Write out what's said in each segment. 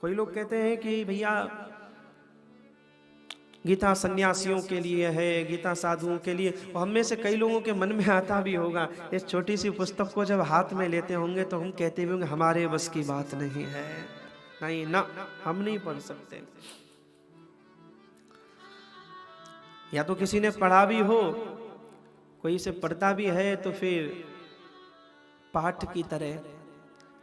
कोई लोग कहते हैं कि भैया गीता सन्यासियों के लिए है, गीता साधुओं के लिए। और हम में से कई लोगों के मन में आता भी होगा, इस छोटी सी पुस्तक को जब हाथ में लेते होंगे तो हम कहते भी होंगे हमारे बस की बात नहीं है, नहीं ना, हम नहीं पढ़ सकते। या तो किसी ने पढ़ा भी हो, कोई इसे पढ़ता भी है तो फिर पाठ की तरह,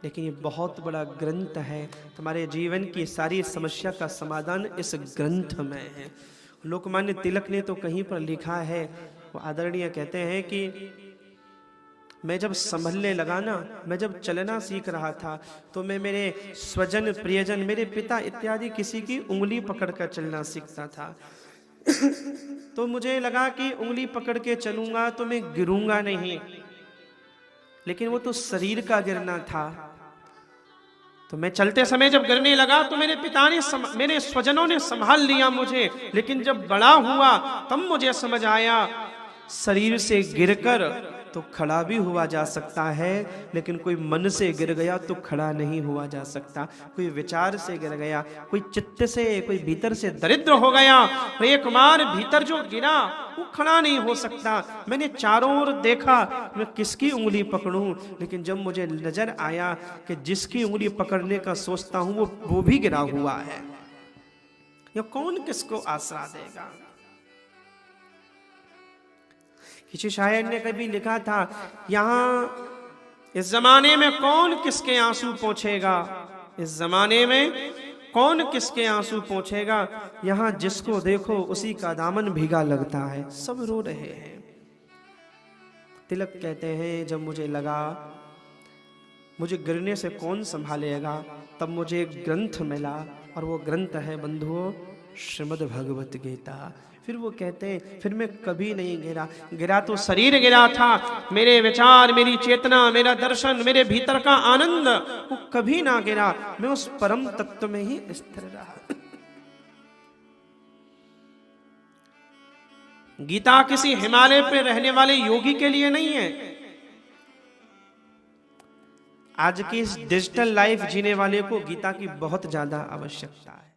लेकिन ये बहुत बड़ा ग्रंथ है। तुम्हारे जीवन की सारी समस्या का समाधान इस ग्रंथ में है। लोकमान्य तिलक ने तो कहीं पर लिखा है, वो आदरणीय कहते हैं कि मैं जब संभलने लगा ना, मैं जब चलना सीख रहा था तो मैं मेरे स्वजन प्रियजन, मेरे पिता इत्यादि किसी की उंगली पकड़कर चलना सीखता था। तो मुझे लगा कि उंगली पकड़ के चलूंगा तो मैं गिरूंगा नहीं, लेकिन वो तो शरीर का गिरना था। तो मैं चलते समय जब गिरने लगा तो मेरे पिता ने मेरे स्वजनों ने संभाल लिया मुझे, लेकिन जब बड़ा हुआ तब मुझे समझ आया शरीर से गिरकर तो खड़ा भी हुआ जा सकता है, लेकिन कोई मन से गिर गया तो खड़ा नहीं हुआ जा सकता। कोई विचार से गिर गया, कोई चित्त से, कोई भीतर से दरिद्र हो गया, एक बार भीतर जो गिरा वो खड़ा नहीं हो सकता। मैंने चारों ओर देखा मैं किसकी उंगली पकड़ूं, लेकिन जब मुझे नजर आया कि जिसकी उंगली पकड़ने का सोचता हूं वो भी गिरा हुआ है, ये कौन किसको आसरा देगा। किसी शायर ने कभी लिखा था, यहां इस जमाने में कौन किसके आंसू पोंछेगा, इस जमाने में कौन किसके आंसू पोंछेगा, यहां जिसको देखो उसी का दामन भीगा लगता है, सब रो रहे हैं। तिलक कहते हैं जब मुझे लगा मुझे गिरने से कौन संभालेगा, तब मुझे एक ग्रंथ मिला, और वो ग्रंथ है बंधुओं श्रीमद् भगवत गीता। फिर वो कहते हैं फिर मैं कभी नहीं गिरा। गिरा तो शरीर गिरा था, मेरे विचार, मेरी चेतना, मेरा दर्शन, मेरे भीतर का आनंद, वो कभी ना गिरा। मैं उस परम तत्व में ही स्थिर रहा। गीता किसी हिमालय पे रहने वाले योगी के लिए नहीं है। आज की इस डिजिटल लाइफ जीने वाले को गीता की बहुत ज्यादा आवश्यकता है।